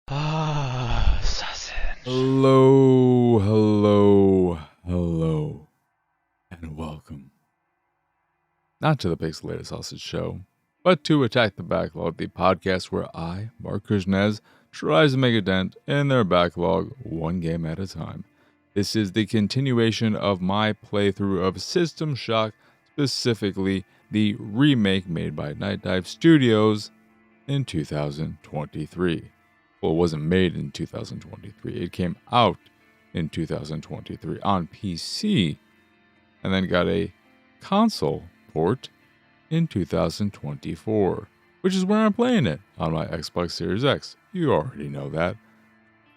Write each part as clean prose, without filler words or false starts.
Sausage. Hello, and welcome. Not to the Pixelated Sausage Show, but to Attack the Backlog, the podcast where I, Mark Krishnez, tries to make a dent in their backlog one game at a time. This is the continuation of my playthrough of System Shock, specifically the remake made by Night Dive Studios in 2023. Well, it wasn't made in 2023. It came out in 2023 on PC and then got a console port in 2024, which is where I'm playing it on my Xbox Series X. You already know that.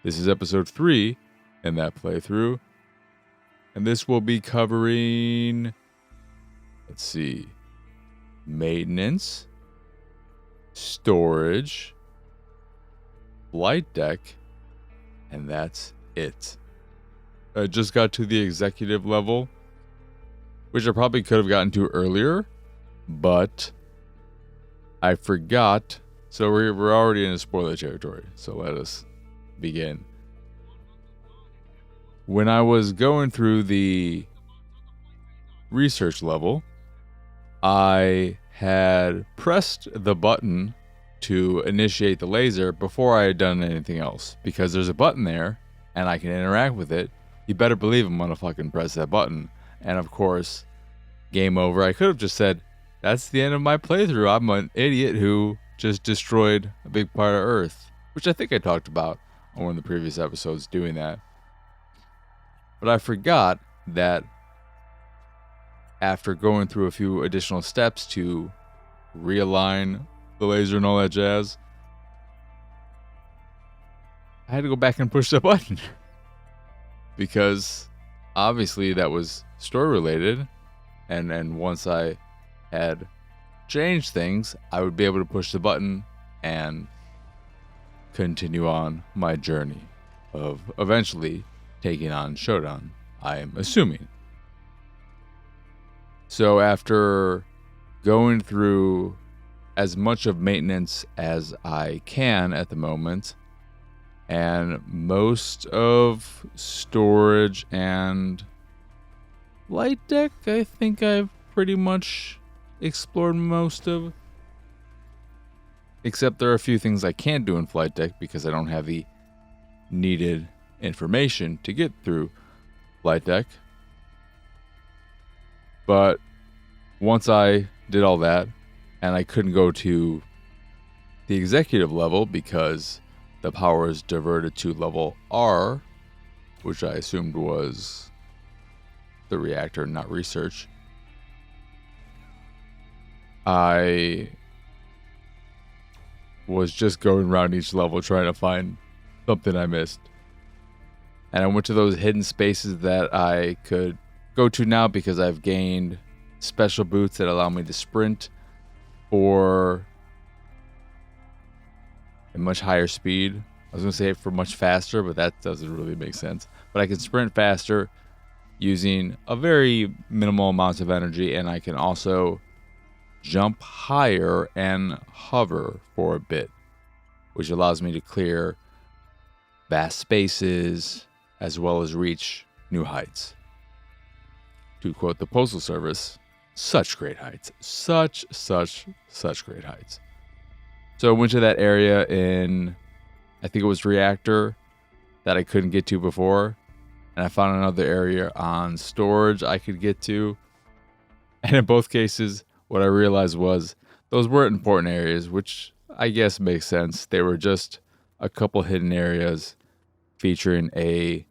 This is episode 3 in that playthrough, and this will be covering, maintenance, storage, flight deck, and that's it. I just got to the executive level, which I probably could have gotten to earlier, but I forgot. So we're already in a spoiler territory, so let us begin. When I was going through the research level, I had pressed the button to initiate the laser before I had done anything else, because there's a button there and I can interact with it. You better believe I'm gonna fucking press that button. And of course, game over. I could have just said, that's the end of my playthrough. I'm an idiot who just destroyed a big part of Earth, which I think I talked about on one of the previous episodes doing that. But I forgot that after going through a few additional steps to realign the laser and all that jazz, I had to go back and push the button because obviously that was story related, and once I had changed things, I would be able to push the button and continue on my journey of eventually taking on Shodan, I am assuming. So after going through as much of maintenance as I can at the moment, and most of storage and light deck, I think I've pretty much explored most of. Except there are a few things I can't do in flight deck because I don't have the needed information to get through flight deck. But once I did all that, and I couldn't go to the executive level because the power is diverted to level R, which I assumed was the reactor, not research. I was just going around each level trying to find something I missed. And I went to those hidden spaces that I could go to now because I've gained special boots that allow me to sprint for a much higher speed. I was going to say for much faster, but that doesn't really make sense. But I can sprint faster using a very minimal amount of energy, and I can also jump higher and hover for a bit, which allows me to clear vast spaces as well as reach new heights. To quote the Postal Service, such great heights. Such great heights. So I went to that area in, I think it was Reactor, that I couldn't get to before. And I found another area on storage I could get to. And in both cases, what I realized was those weren't important areas, which I guess makes sense. They were just a couple hidden areas featuring a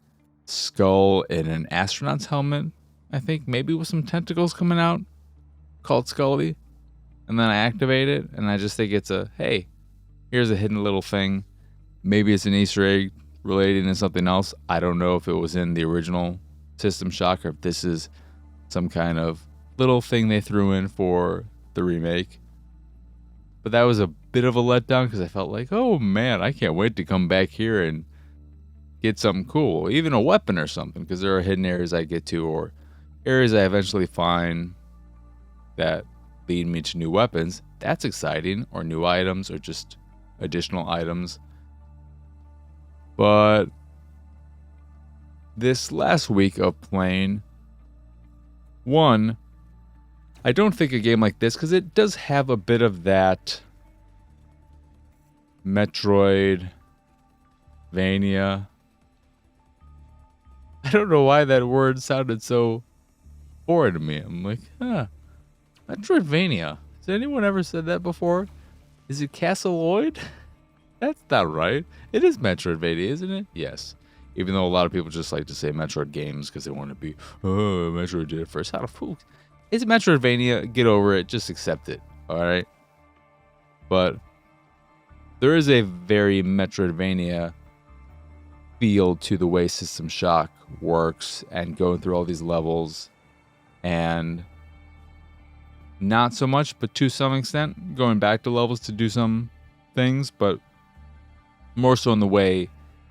skull in an astronaut's helmet, I think, maybe with some tentacles coming out, called Scully. And then I activate it, and I just think it's hey, here's a hidden little thing. Maybe it's an Easter egg relating to something else. I don't know if it was in the original System Shock or if this is some kind of little thing they threw in for the remake. But that was a bit of a letdown because I felt like, oh man, I can't wait to come back here and get something cool. Even a weapon or something, because there are hidden areas I get to or areas I eventually find that lead me to new weapons. That's exciting, or new items, or just additional items. But this last week of playing, one, I don't think a game like this, because it does have a bit of that Metroidvania. I don't know why that word sounded so foreign to me. I'm like, Metroidvania. Has anyone ever said that before? Is it Castleoid? That's not right. It is Metroidvania, isn't it? Yes. Even though a lot of people just like to say Metroid games because they want to be, oh, Metroid did it first. How the fool? It's Metroidvania. Get over it. Just accept it. All right. But there is a very Metroidvania feel to the way System Shock works and going through all these levels, and not so much, but to some extent, going back to levels to do some things, but more so in the way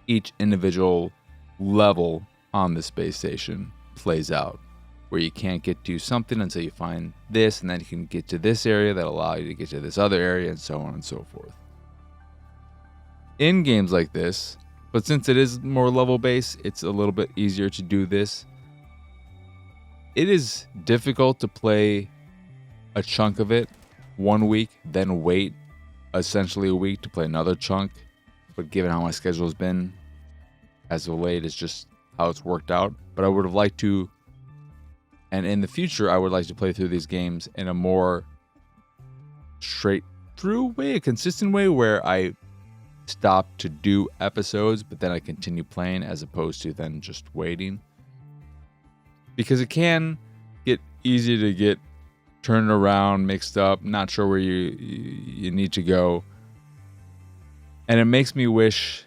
each individual level on the space station plays out, where you can't get to something until you find this, and then you can get to this area that'll allow you to get to this other area, and so on and so forth. In games like this, but since it is more level based, it's a little bit easier to do this. It is difficult to play a chunk of it 1 week, then wait essentially a week to play another chunk. But given how my schedule has been as of late, it's just how it's worked out. But I would have liked to, and in the future, I would like to play through these games in a more straight through way, a consistent way, where I stop to do episodes, but then I continue playing as opposed to then just waiting. Because it can get easy to get turned around, mixed up, not sure where you need to go. And it makes me wish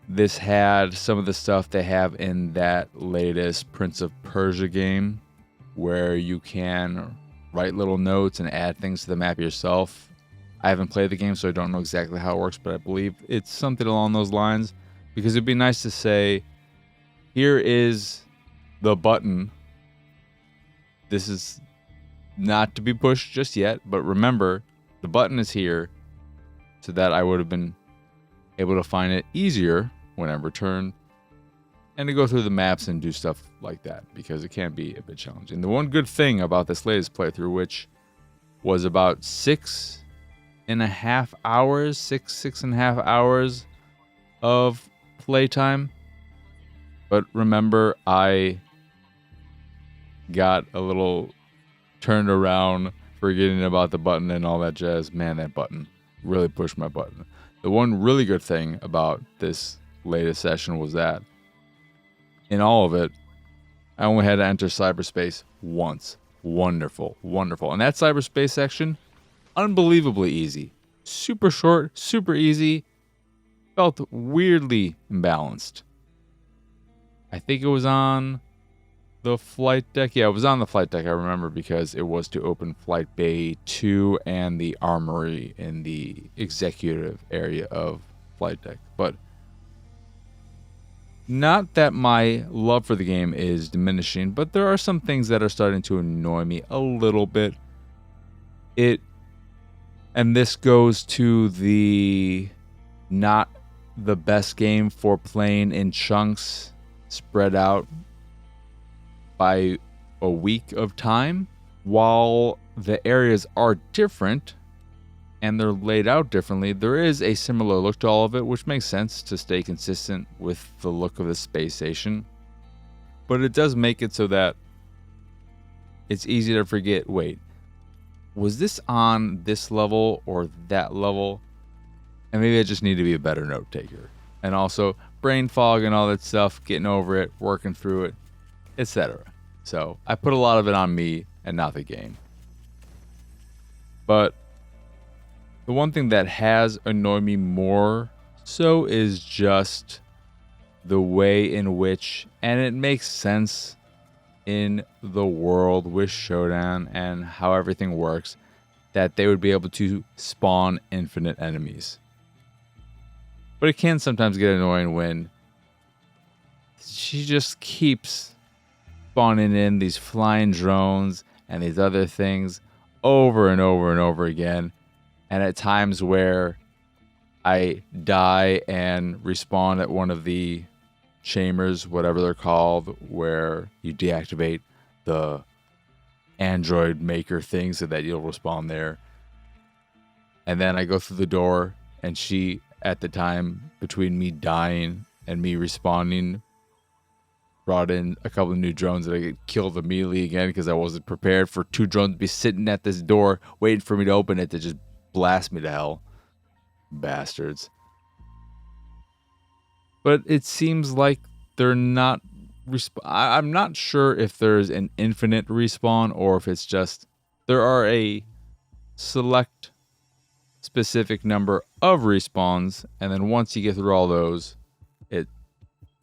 this had some of the stuff they have in that latest Prince of Persia game, where you can write little notes and add things to the map yourself. I haven't played the game, so I don't know exactly how it works, but I believe it's something along those lines, because it'd be nice to say, here is the button. This is not to be pushed just yet, but remember, the button is here, so that I would have been able to find it easier when I return, and to go through the maps and do stuff like that, because it can be a bit challenging. The one good thing about this latest playthrough, which was about 6.5 hours of playtime. But remember, I got a little turned around, forgetting about the button and all that jazz. Man, that button really pushed my button. The one really good thing about this latest session was that in all of it, I only had to enter cyberspace once. Wonderful, wonderful. And that cyberspace section, unbelievably easy. Super short, super easy. Felt weirdly imbalanced. I think it was on the flight deck. Yeah, it was on the flight deck, I remember, because it was to open Flight Bay 2 and the armory in the executive area of flight deck. But not that my love for the game is diminishing, but there are some things that are starting to annoy me a little bit. And this goes to the not the best game for playing in chunks spread out by a week of time. While the areas are different and they're laid out differently, there is a similar look to all of it, which makes sense to stay consistent with the look of the space station. But it does make it so that it's easy to forget, wait, was this on this level or that level? And maybe I just need to be a better note taker. And also brain fog and all that stuff, getting over it, working through it, etc. So I put a lot of it on me and not the game. But the one thing that has annoyed me more so is just the way in which, and it makes sense in the world with Showdown and how everything works, that they would be able to spawn infinite enemies. But it can sometimes get annoying when she just keeps spawning in these flying drones and these other things over and over and over again. And at times where I die and respawn at one of the chambers, whatever they're called, where you deactivate the android maker thing so that you'll respawn there. And then I go through the door, and she, at the time between me dying and me respawning, brought in a couple of new drones that I get killed immediately again because I wasn't prepared for 2 drones to be sitting at this door waiting for me to open it to just blast me to hell. Bastards. But it seems like they're not... I'm not sure if there's an infinite respawn or if it's just... There are a select specific number of respawns, and then once you get through all those, it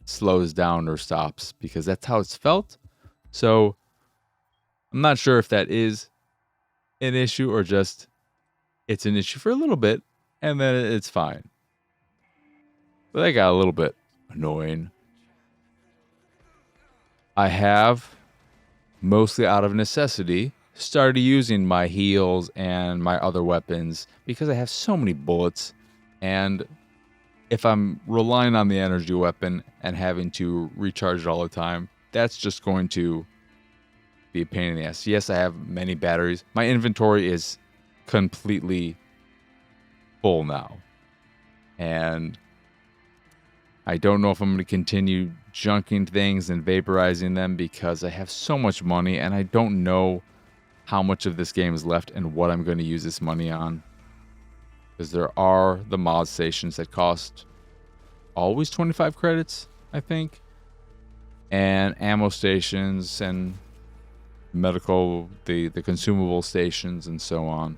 slows down or stops, because that's how it's felt. So I'm not sure if that is an issue or just it's an issue for a little bit and then it's fine. But that got a little bit annoying. I have, mostly out of necessity, started using my heals and my other weapons because I have so many bullets, and if I'm relying on the energy weapon and having to recharge it all the time, that's just going to be a pain in the ass. Yes, I have many batteries. My inventory is completely full now, and I don't know if I'm going to continue junking things and vaporizing them because I have so much money and I don't know how much of this game is left and what I'm going to use this money on. Because there are the mod stations that cost always 25 credits, I think. And ammo stations and medical, the consumable stations and so on.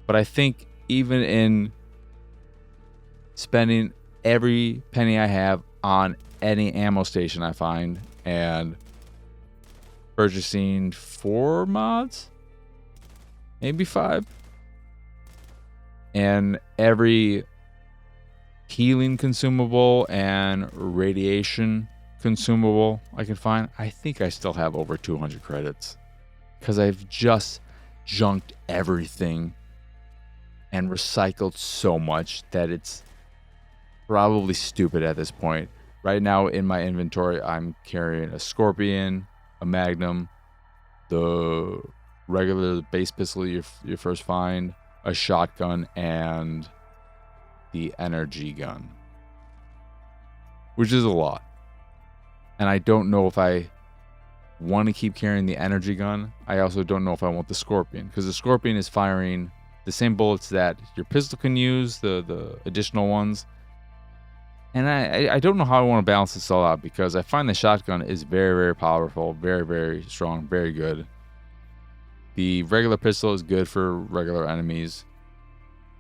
But I think even in spending every penny I have on any ammo station I find and purchasing 4 mods, maybe 5, and every healing consumable and radiation consumable I can find, I think I still have over 200 credits because I've just junked everything and recycled so much that it's probably stupid at this point. Right now in my inventory, I'm carrying a Scorpion, a Magnum, the regular base pistol you first find, a shotgun, and the energy gun, which is a lot. And I don't know if I want to keep carrying the energy gun. I also don't know if I want the Scorpion, because the Scorpion is firing the same bullets that your pistol can use, the additional ones. And I don't know how I want to balance this all out, because I find the shotgun is very, very powerful, very, very strong, very good. The regular pistol is good for regular enemies.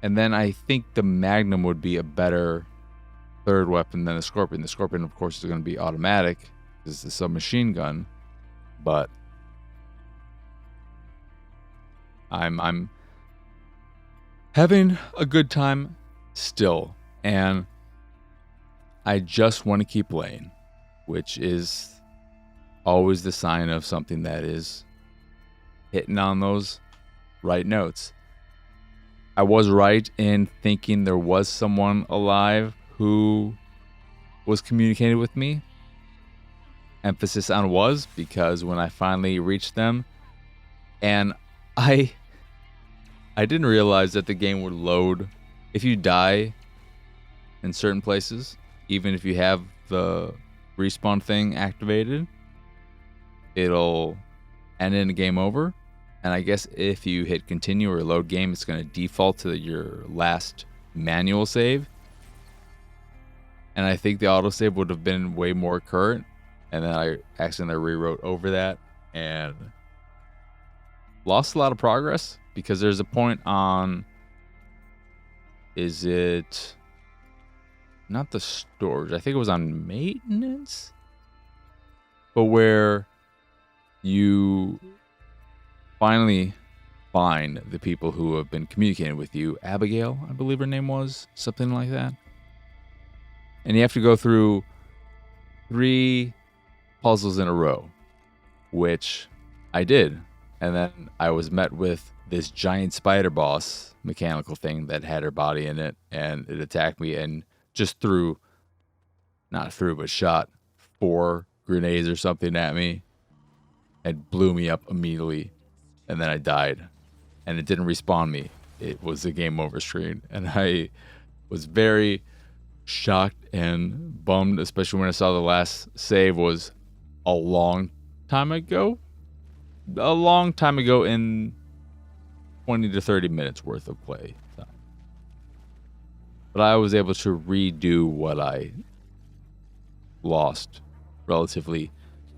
And then I think the Magnum would be a better third weapon than the Scorpion. The Scorpion, of course, is going to be automatic. This is a submachine gun. But I'm having a good time still. And I just want to keep playing, which is always the sign of something that is hitting on those right notes. I was right in thinking there was someone alive who was communicating with me. Emphasis on was, because when I finally reached them, and I didn't realize that the game would load if you die in certain places. Even if you have the respawn thing activated, it'll end in a game over. And I guess if you hit continue or load game, it's going to default to your last manual save. And I think the autosave would have been way more current. And then I accidentally rewrote over that and lost a lot of progress, because there's a point on, is it not the storage, I think it was on maintenance, but where you finally find the people who have been communicating with you. Abigail, I believe her name was, something like that. And you have to go through 3 puzzles in a row, which I did. And then I was met with this giant spider boss mechanical thing that had her body in it, and it attacked me and just shot 4 grenades or something at me and blew me up immediately, and then I died, and it didn't respawn me. It was a game over screen, and I was very shocked and bummed, especially when I saw the last save was a long time ago in 20 to 30 minutes worth of play time. But I was able to redo what I lost relatively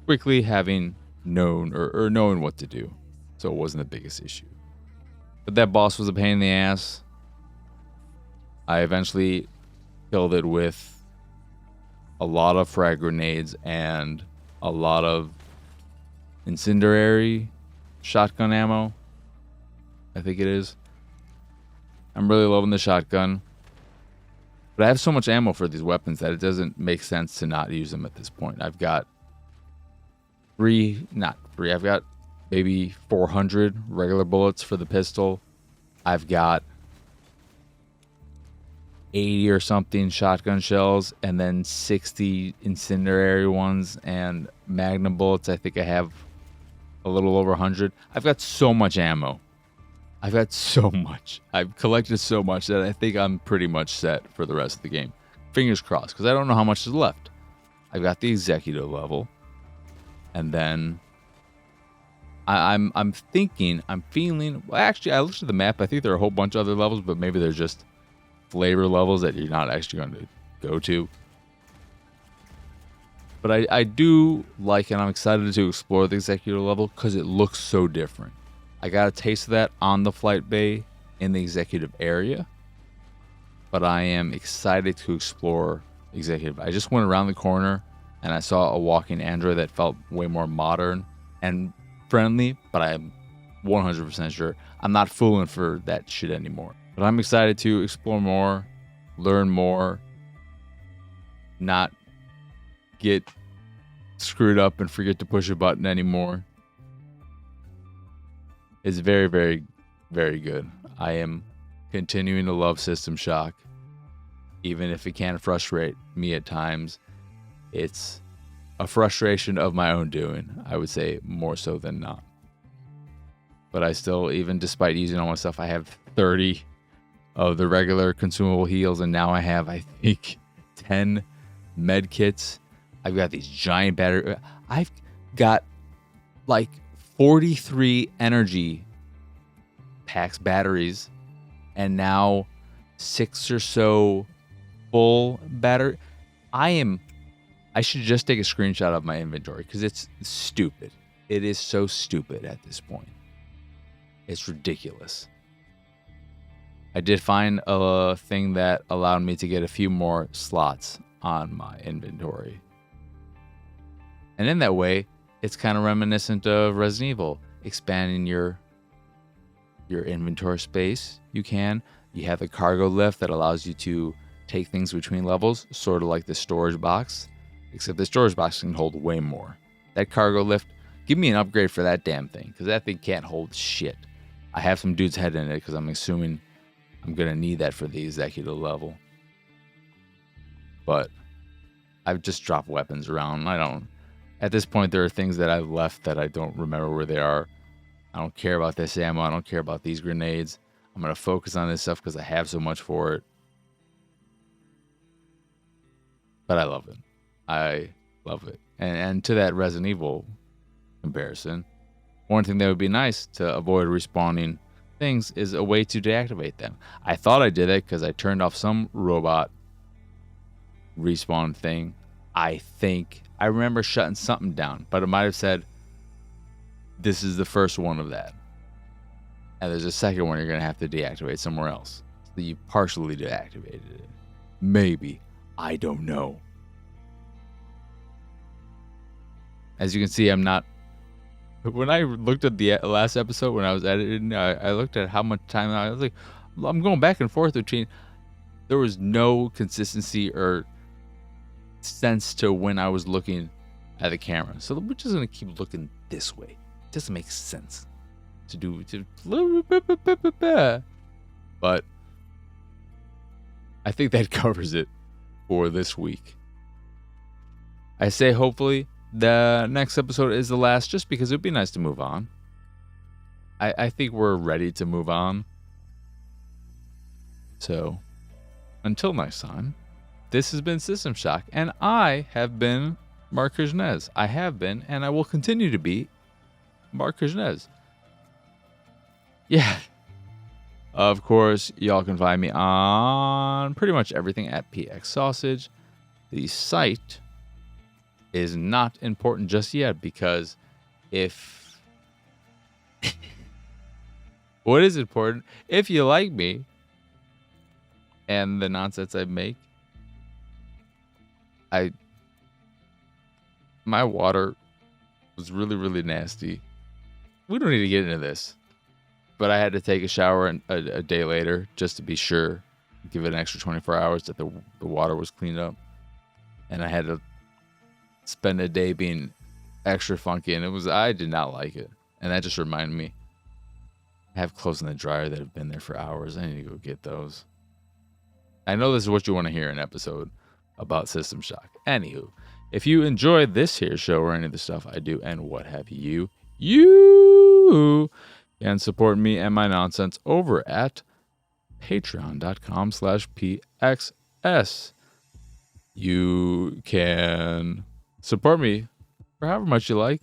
quickly, having known or knowing what to do. So it wasn't the biggest issue. But that boss was a pain in the ass. I eventually killed it with a lot of frag grenades and a lot of incendiary shotgun ammo, I think it is. I'm really loving the shotgun. But I have so much ammo for these weapons that it doesn't make sense to not use them at this point. I've got I've got maybe 400 regular bullets for the pistol. I've got 80 or something shotgun shells, and then 60 incendiary ones, and magnum bullets. I think I have a little over 100. I've got so much ammo. I've got so much. I've collected so much that I think I'm pretty much set for the rest of the game. Fingers crossed, because I don't know how much is left. I've got the executive level, and then I'm feeling. Well, actually, I looked at the map. I think there are a whole bunch of other levels, but maybe they're just flavor levels that you're not actually going to go to. But I do like, and I'm excited to explore the executive level because it looks so different. I got a taste of that on the flight bay in the executive area, but I am excited to explore executive. I just went around the corner and I saw a walking android that felt way more modern and friendly, but I'm 100% sure I'm not fooling for that shit anymore. But I'm excited to explore more, learn more, not get screwed up and forget to push a button anymore. It's very, very, very good. I am continuing to love System Shock, even if it can frustrate me at times. It's a frustration of my own doing, I would say, more so than not. But I still, even despite using all my stuff, I have 30 of the regular consumable heals, and now I have, I think, 10 med kits. I've got these giant batteries. I've got like 43 energy packs batteries, and now 6 or so full battery. I should just take a screenshot of my inventory because it's stupid. It is so stupid at this point. It's ridiculous. I did find a thing that allowed me to get a few more slots on my inventory. And in that way, it's kind of reminiscent of Resident Evil, expanding your inventory space. You have the cargo lift that allows you to take things between levels, sort of like the storage box, except the storage box can hold way more. That cargo lift, give me an upgrade for that damn thing, because that thing can't hold shit. I have some dude's head in it because I'm assuming I'm going to need that for the executive level. But I've just dropped weapons around. At this point, there are things that I've left that I don't remember where they are. I don't care about this ammo. I don't care about these grenades. I'm going to focus on this stuff because I have so much for it. But I love it. I love it. And to that Resident Evil comparison, one thing that would be nice to avoid respawning things is a way to deactivate them. I thought I did it because I turned off some robot respawn thing. I think I remember shutting something down, but it might have said, this is the first one of that. And there's a second one you're going to have to deactivate somewhere else. So you partially deactivated it. Maybe. I don't know. As you can see, I'm not... When I looked at the last episode, when I was editing, I looked at how much time I was like, I'm going back and forth between... There was no consistency or sense to when I was looking at the camera. So we're just going to keep looking this way. It doesn't make sense. to do. But I think that covers it for this week. I say hopefully the next episode is the last, just because it would be nice to move on. I think we're ready to move on. So, until next time, this has been System Shock, and I have been Mark Krishnez. I have been, and I will continue to be Mark Krishnez. Yeah. Of course, y'all can find me on pretty much everything at PX Sausage. The site is not important just yet, because if... What is important? If you like me and the nonsense I make, my water was really, really nasty. We don't need to get into this, but I had to take a shower a day later just to be sure, give it an extra 24 hours that the water was cleaned up. And I had to spend a day being extra funky, and I did not like it. And that just reminded me, I have clothes in the dryer that have been there for hours. I need to go get those. I know this is what you want to hear in an episode about System Shock. Anywho, if you enjoy this here show or any of the stuff I do and what have you, you can support me and my nonsense over at patreon.com/pxs. You can support me for however much you like,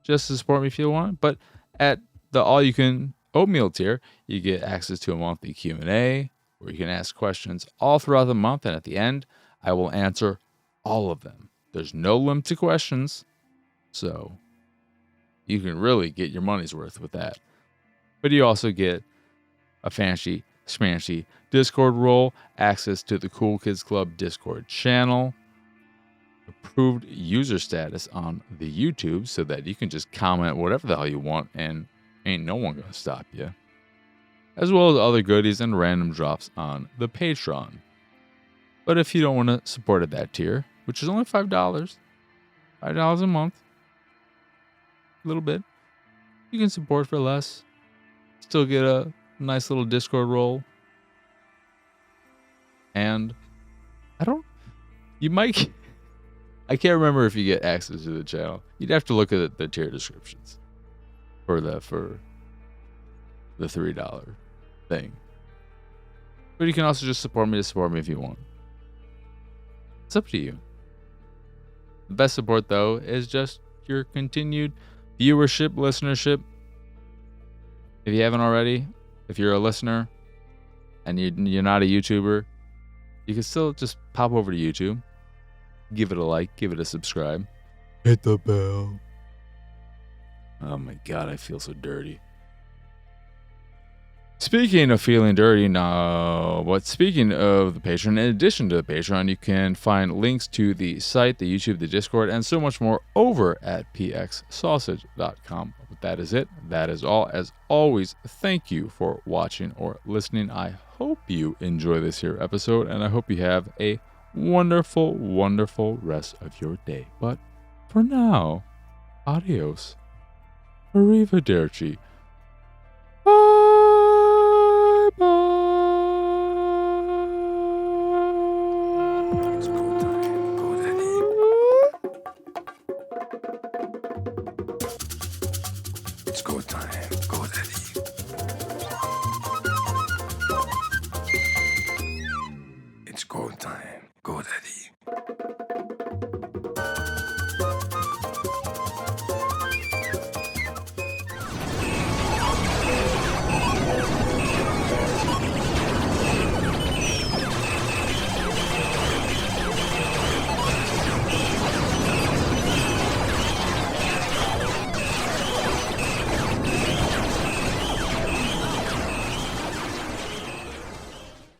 just to support me if you want. But at the all-you-can oatmeal tier, you get access to a monthly Q&A where you can ask questions all throughout the month, and at the end, I will answer all of them. There's no limit to questions, so you can really get your money's worth with that. But you also get a fancy, smancy Discord role, access to the Cool Kids Club Discord channel, approved user status on the YouTube so that you can just comment whatever the hell you want and ain't no one gonna stop you, as well as other goodies and random drops on the Patreon. But if you don't want to support at that tier, which is only $5 a month, a little bit, you can support for less, still get a nice little Discord role, and I can't remember if you get access to the channel. You'd have to look at the tier descriptions for the $3 thing. But you can also just support me if you want. It's up to you. The best support, though, is just your continued viewership, listenership. If you haven't already, if you're a listener and you're not a YouTuber, you can still just pop over to YouTube, give it a like, give it a subscribe, hit the bell. Oh my God, I feel so dirty. Speaking of feeling dirty now, but speaking of the Patreon, in addition to the Patreon, you can find links to the site, the YouTube, the Discord, and so much more over at pxsausage.com. But that is it. That is all. As always, thank you for watching or listening. I hope you enjoy this here episode, and I hope you have a wonderful, wonderful rest of your day. But for now, adios, arrivederci.